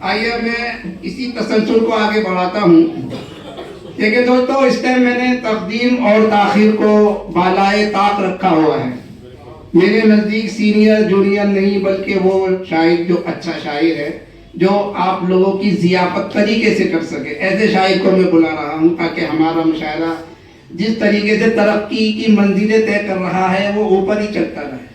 आइए मैं इसी तसलसल को आगे बढ़ाता हूँ। देखिए दोस्तों, इस टाइम मैंने तकदीम और ताखिर को बालाए ताक रखा हुआ है। मेरे नज़दीक सीनियर जूनियर नहीं, बल्कि वो शायर जो अच्छा शायर है, जो आप लोगों की ज़ियाफत तरीके से कर सके, ऐसे शायर को मैं बुला रहा हूँ ताकि हमारा मुशायरा जिस तरीके से तरक्की की मंजिलें तय कर रहा है वो ऊपर ही चलता रहे।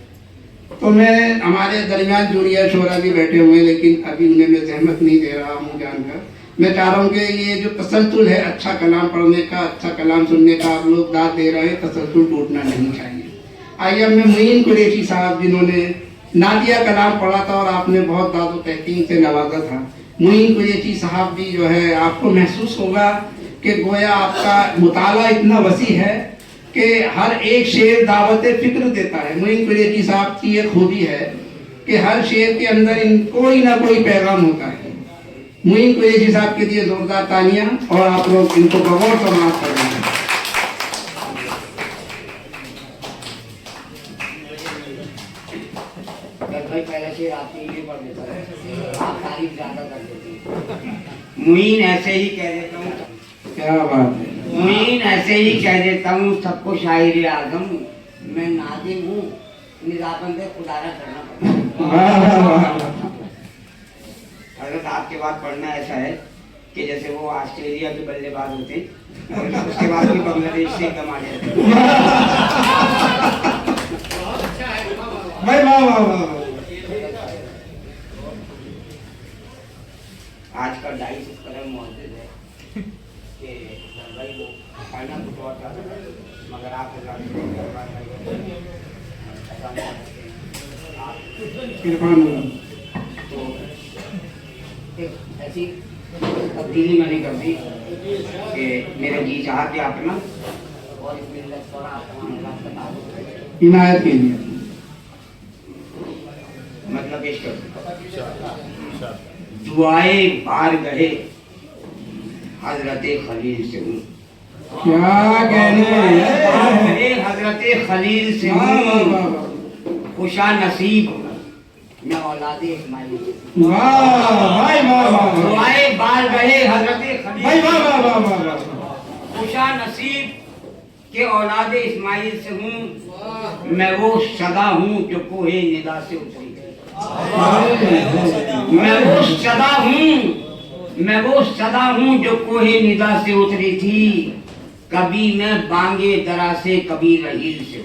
तो मैं, हमारे दरमियान जूनियर शोरा भी बैठे हुए हैं, लेकिन अभी उन्हें मैं जहमत नहीं दे रहा हूँ जानकर। मैं चाह रहा हूँ कि ये जो तसलसल है अच्छा कलाम पढ़ने का, अच्छा कलाम सुनने का, आप लोग दाद दे रहे हैं, तसलसल टूटना नहीं चाहिए। आइए अब मैं मुईन कुरैशी साहब, जिन्होंने नादिया कलाम पढ़ा था और आपने बहुत दाद व तहकीम से नवाजा था, मुईन कुरैशी साहब भी जो है, आपको महसूस होगा कि गोया आपका मुताला इतना वसी है कि हर एक शेर दावत फिक्र देता है। मुईन कुरैशी साहब की ये खूबी है कि हर शेर के अंदर कोई ना कोई पैगाम होता है। मुईन कुरैशी साहब के लिए जोरदार तालियां, और आप लोग इनको गौर समाप्त कर रहे हैं। पहले शेर आपके लिए पढ़ देता है, आप तारीफ ज्यादा कर देते। मुईन ऐसे ही कह देता हूँ, क्या बात है। मुईन ऐसे ही कह देता हूँ सबको, शायर आजम मैं नादिम हूँ, निजापन से खुदारा करना पड़ता है। अगर आपके बाद पढ़ना ऐसा है कि जैसे वो ऑस्ट्रेलिया के बल्लेबाज होते, उसके बाद भी बांग्लादेश से एकदम आ जाते। आज का डाइस इस कदर मौजूद है कि भाई वो पढ़ना तो बहुत ज़्यादा है, मगर आप तो ऐसी तब्दीली मैंने कर दी कि मेरा जी चाहा कि आप ना और इसमें इनायत के लिए मतलब पेश कर दुआए बार गए हजरत खलील से हूँ। क्या कहने, हजरत खलील से हूँ, खुशा नसीब मैं औलादे इस्माइल। दुआए बार गए हजरत खलील, खुशा नसीब के औलादे इस्माइल से हूँ। मैं वो सदा हूँ जो कोहे निदा से उतरी। मैं वो सदा हूँ, मैं वो सदा हूँ जो कोहे निदा से उतरी थी। कभी मैं बांगे दरा से, कभी रहील से।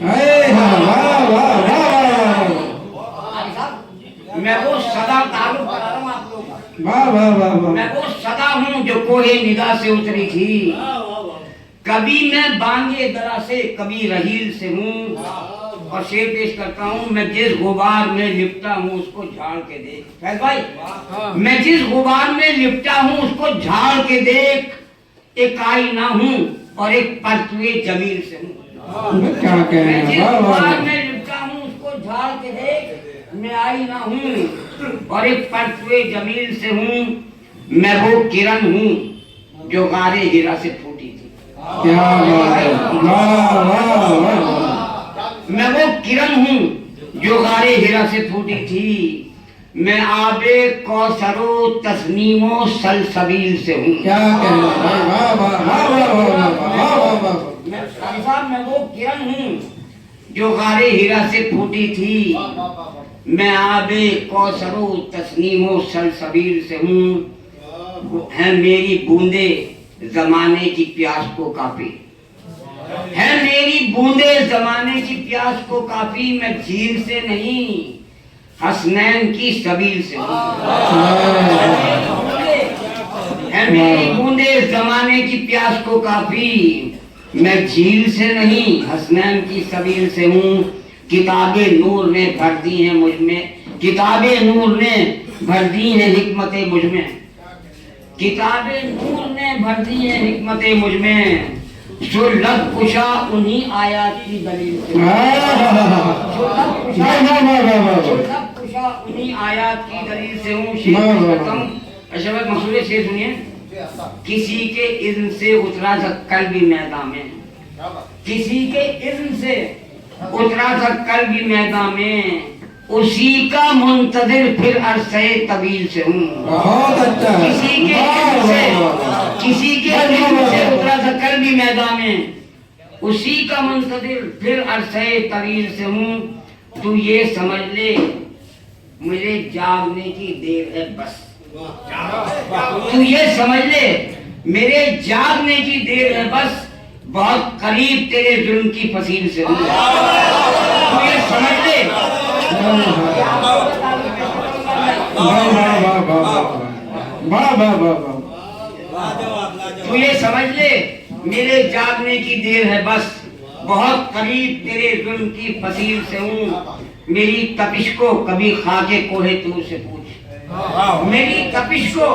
मैं वो सदा, ताल्लुक करा रहा हूँ आप लोगों का। मैं वो सदा हूँ जो कोहे निदा से उतरी थी। कभी मैं बांगे दरा से, कभी रहील से हूँ। और शेर पेश करता हूँ, मैं जिस गुबार में लिपटा हूँ उसको झाड़ के देख। फैज भाई, मैं जिस गुबार में लिपटा हूँ उसको झाड़ के देख। एक आईना हूँ और एक परतुए जमील से हूँ। मैं जिस गुबार में लिपटा हूँ उसको झाड़ के देख। मैं आईना हूँ और एक परतुए जमील से हूँ। मैं वो किरण हूँ जो गारे हीरा से फूटी थी। क्या मैं वो किरण हूँ जो गारे हीरा से फूटी थी। मैं आबे कौसरो तस्नीमो सलसबील से हूँ। क्या मैं वो किरण हूँ जो गारे हीरा से फूटी थी। मैं आबे कौसरो तस्नीमो सलसबील से हूँ। है मेरी बूंदे जमाने की प्यास को काफी, है मेरी बूंदे जमाने की प्यास को काफी। मैं झील से नहीं हसनैन की सबील से हूँ। है मेरी बूंदे जमाने की प्यास को काफी। मैं झील से नहीं हसनैन की सबील से हूँ। किताबे नूर ने भर दी हैं मुझ में, किताबे नूर ने भर दी हैं हिकमतें मुझ में। किताबे नूर ने भर दी हैं हिकमतें मुझ में। जो लब कुशा उन्हीं आयात की दलील से, जो लब कुशा उन्हीं आयात की दलील से हूँ। शेर करता हूँ, अशरफ मसूरे शेर सुनिए। किसी के इज़्न से उतरा था कल भी मैदान में, किसी के इज़्न से उतरा था कल भी मैदान में। उसी का मुंतजिर फिर अरसे तवील से हूँ। बहुत अच्छा है। किसी के वाह, दिल से वाह, वाह। किसी के दिल से उतरा था कल भी मैदान में, उसी का मुंतजिर फिर अरसे तवील से हूँ। तू ये समझ ले मेरे जागने की देर है बस, तू ये समझ ले मेरे जागने की देर है बस, बहुत करीब तेरे जुल्म की फसील से हूँ। तू ये समझ ले तू ये समझ ले मेरे जागने की देर है बस, बहुत करीब तेरे जुल्म की फसील से हूँ। मेरी तपिश को कभी खाके कोहे तूर से पूछ, मेरी तपिश को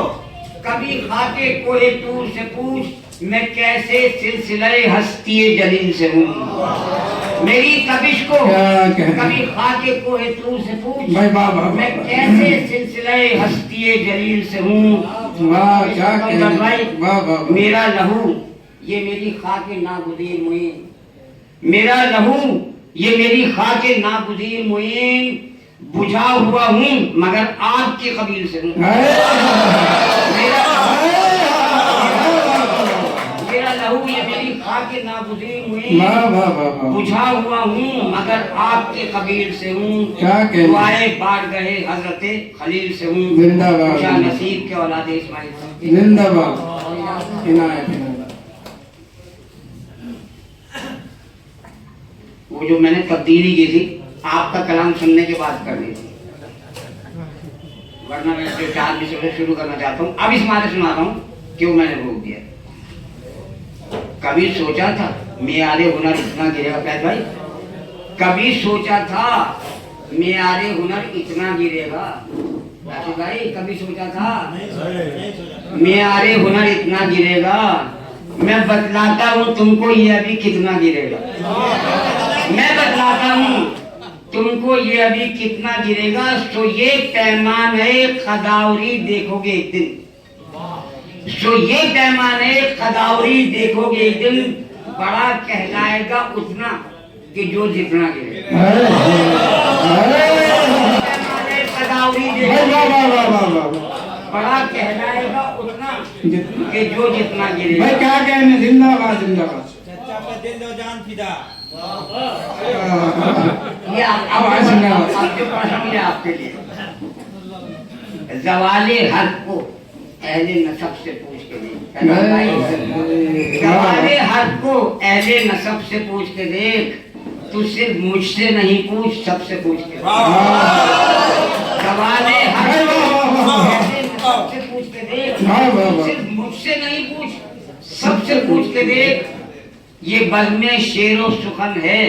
कभी खाके कोहे तूर से पूछ, मैं कैसे सिलसिले हस्ती जलील से हूँ। मेरी तपिश को कभी खाके कोहे तूर से पूछ, मैं कैसे सिलसिले हस्ती जलील से हूँ। मेरा लहू ये मेरी खाके नागुज़ीर मुईन, मेरा लहू ये मेरी खाके नागुज़ीर मुईन, बुझा हुआ हूँ मगर आग के कबील से हूँ। मेरा लहू ये मेरी खाके नागुज़ीर मुईन, बुझा हुआ हूँ मगर आग के कबील से हूँ। दुआए बाढ़ गए हजरते खलील से हूँ। खुशा नसीब के औलादे इस्माइल से। जिंदाबाद। इनायत। वो जो मैंने तब्दीली की थी आपका कलाम सुनने के बाद करनी थी, वरना मैं जो 4 मिनट से शुरू करना चाहता हूँ। अब इस मारे सुना रहा हूँ क्यों मैंने रोक दिया। कभी सोचा था मेयारे हुनर इतना गिरेगा फैज भाई, कभी सोचा था मेयारे हुनर इतना गिरेगा भाई, कभी सोचा था मेयारे हुनर इतना गिरेगा। मैं बतलाता हूँ तुमको ये अभी कितना गिरेगा, मैं बतलाता हूँ तुमको ये अभी कितना गिरेगा। सो ये पैमाने खदावरी देखोगे एक दिन, सो ये पैमाने खदावरी देखोगे एक दिन, बड़ा कहलाएगा उतना कि जो जितना गिरेगा। पैमाने खदावरी देखोगे बड़ा कहलाएगा उतना कि जो जितना गिरेगा। भाई क्या कहने, जिंदाबाद जिंदाबाद। ये अब जो प्रश्न है आपके लिए, जवाले हक को अहले नसब से पूछ के देख, जवाले हक को अहले नसब से पूछ के देख, तू सिर्फ मुझसे नहीं पूछ सबसे पूछ के देख। जवाले हक अहले नसब से पूछ के देख, सिर्फ मुझसे नहीं पूछ सबसे पूछ के देख। ये बज़्म शेरो सुखन है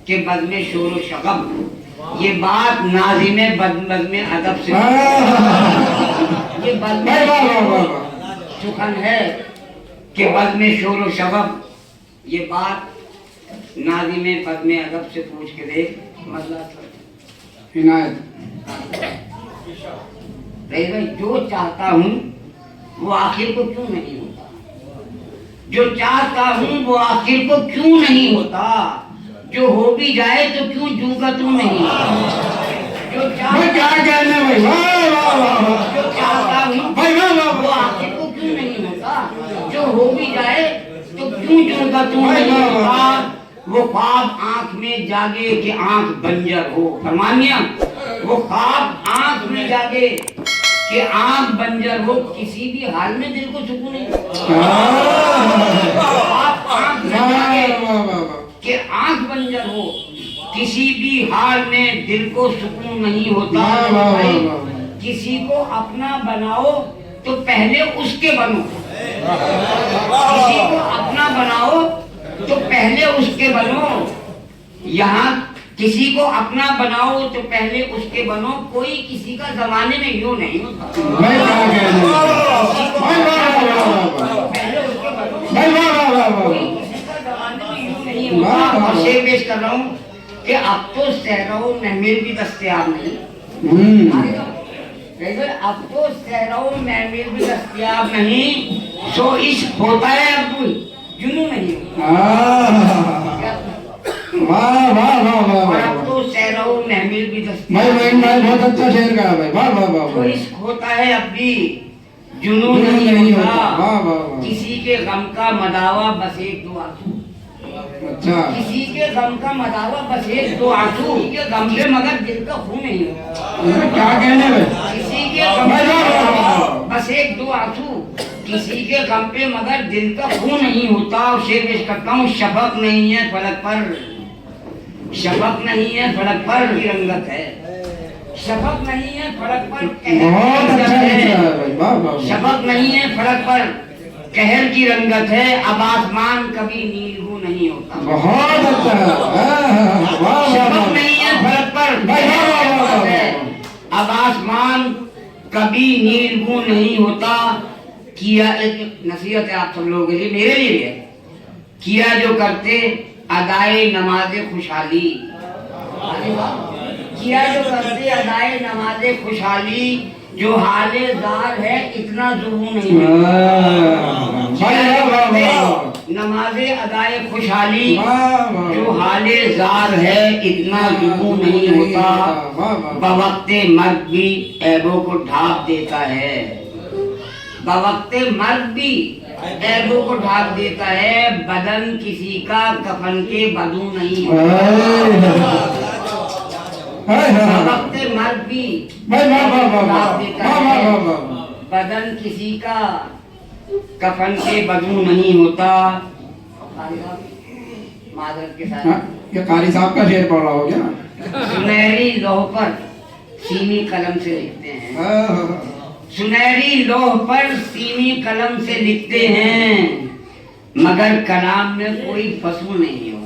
कि बज़्म शोरो शगम, ये बात नाज़िमे बज़्म अदब से, ये बज़्म शेरो सुखन है कि बज़्म शोरो शगम, ये बात नाज़िमे बज़्म अदब से पूछ के देख। मतलब इनायत। जो चाहता हूँ वो आखिर को क्यों नहीं होता, जो चाहता हूँ वो आखिर को क्यों नहीं होता, जो हो भी जाए तो क्यों जू का तू नहीं। जो चाहता हूँ वो आखिर को क्यों नहीं होता, जो हो भी जाए तो क्यों जू का तू नहीं होता। वो ख्वाब आंख में जागे कि आंख बंजर हो, फरमानिया वो ख्वाब आंख में जागे कि आंख बंजर हो, किसी भी हाल में दिल को सुकून नहीं। आप आंख में जागे कि आंख बंजर हो, किसी भी हाल में दिल को सुकून नहीं होता। भाई किसी को अपना बनाओ तो पहले उसके बनो, किसी को अपना बनाओ तो पहले उसके बनो। यहाँ किसी को अपना बनाओ तो पहले उसके बनो, कोई किसी का जमाने में यूं नहीं होता। पहले उसके बनो, कोई किसी का जमाने में यूं नहीं होता। और शेर पेश कर रहा हूँ कि अब तो सहराओं महमिल भी दस्तयाब नहीं, अब तो सहराओं महमिल भी दस्तयाब नहीं, सो इश्क होता है अब जुनून नहीं। वाह वाह वाह वाह। तो सहरो महमिल भी दस्ती। भाई बहुत अच्छा शेर गा भाई, वाह वाह वाह तो वाह। इश्क होता है अब भी जुनून जुनून नहीं नहीं होता, होता, वाह वाह वाह। किसी के गम का मदावा बस एक दो आंसू। अच्छा किसी के गम का मदावा बस एक दो आंसू, किसी के गम पे मगर दिल का खून नहीं होता। क्या कहने में, किसी के गम भाई, वाह, वाह, वाह, वाह। बस एक दो आंसू, किसी के गम पे मगर दिल का खून नहीं होता। और शेर पेश करता हूँ, शफक नहीं है फलक पर, शफक नहीं है फलक पर की रंगत है, शफक नहीं है फलक पर बहुत अच्छा लिखा है भाई, वाह वाह वाह। शफक नहीं है फलक पर कहर की रंगत है, अब आसमान कभी नीलू नहीं होता। बहुत अच्छा है, वाह वाह शफक वाह। नहीं है फलक पर भाई, वाह, वाह, वाह, वाह, है, अब आसमान कभी नीलू नहीं होता। किया, एक नसीहत है आप सब लोगों के लिए, मेरे लिए भी है। किया जो करते अदाए नमाजे खुशहाली, किया जो करते अदाए नमाजे खुशहाली, जो हाले जार है इतना जुनून नहीं होता। भाई वाह वाह वाह। नमाजे अदाए खुशहाली, वाह वाह। जो हाले जार है इतना जुनून नहीं होता। वाह वाह। बवक्ते मर्द भी ऐबों को ढाक देता है, बवक्ते मर्द भी ऐबों को ढाक देता है, बदन किसी का कफन के बदू नहीं होता। वक्त मर्द भी ढाक देता है, बदन किसी का कफन के बदू नहीं होता। मादरत के साथ ये कारी साहब का शेर पढ़ रहा हो क्या? सुनहरी लौह पर सीनी कलम से लिखते हैं, सुनहरी लौह पर सीनी कलम से लिखते हैं, मगर कलाम में कोई फसूल नहीं हो।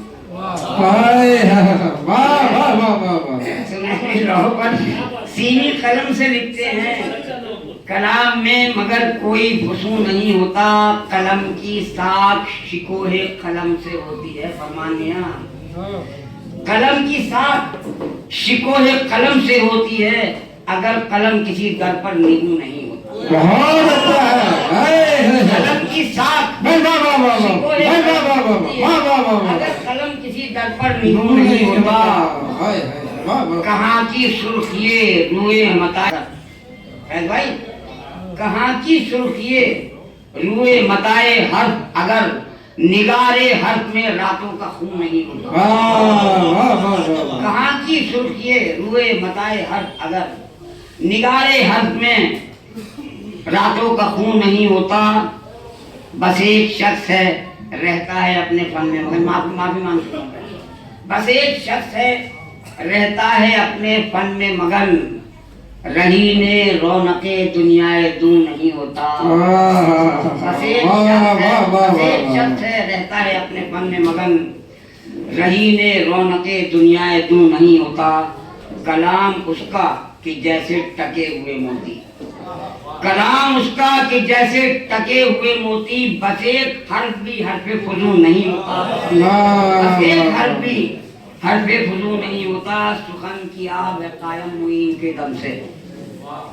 सुनहरी लौह पर सीनी कलम से लिखते हैं, कलाम में मगर कोई फसूल नहीं होता। कलम की साख शिकोहे कलम से होती है, फरमानिया कलम की साख शिकोहे कलम से होती है, अगर कलम किसी दर पर नींबू नहीं होता। बहुत अच्छा है, कलम की साख अगर कलम किसी दर पर नींबू नहीं होता। कहाँ की सुर्खिये रुए मताए, भाई कहाँ की सुर्खिये रुए मताए हर्फ, अगर निगारे हर्फ में रातों का खून नहीं होता। कहाँ की सुर्खिये रुए मताए हर्फ, अगर निगारे हर्फ में रातों का खून नहीं होता। बस एक शख्स है रहता है अपने फन में, मगर माफी मांगता हूँ, बस एक शख्स है रहता है अपने फन में मगन, रहीने रौनके दुनियाए दू नहीं होता। बस एक शख्स है रहता है अपने फन में मगन, रहीने रौनके दुनियाए दू नहीं होता। कलाम उसका कि जैसे टके हुए मोती, कलाम उसका कि जैसे टके हुए मोती, बस एक हर्फ भी हर्फे फजूल नहीं होता। बस एक हर्फ भी हर्फे फजूल नहीं होता। सुखन की आब है कायम मुईन के दम से,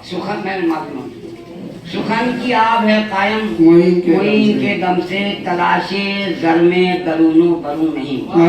सुखन में मालूम, सुखन की आब है कायम मुईन के दम से, तलाशे जर में दरूनो बरू नहीं होता।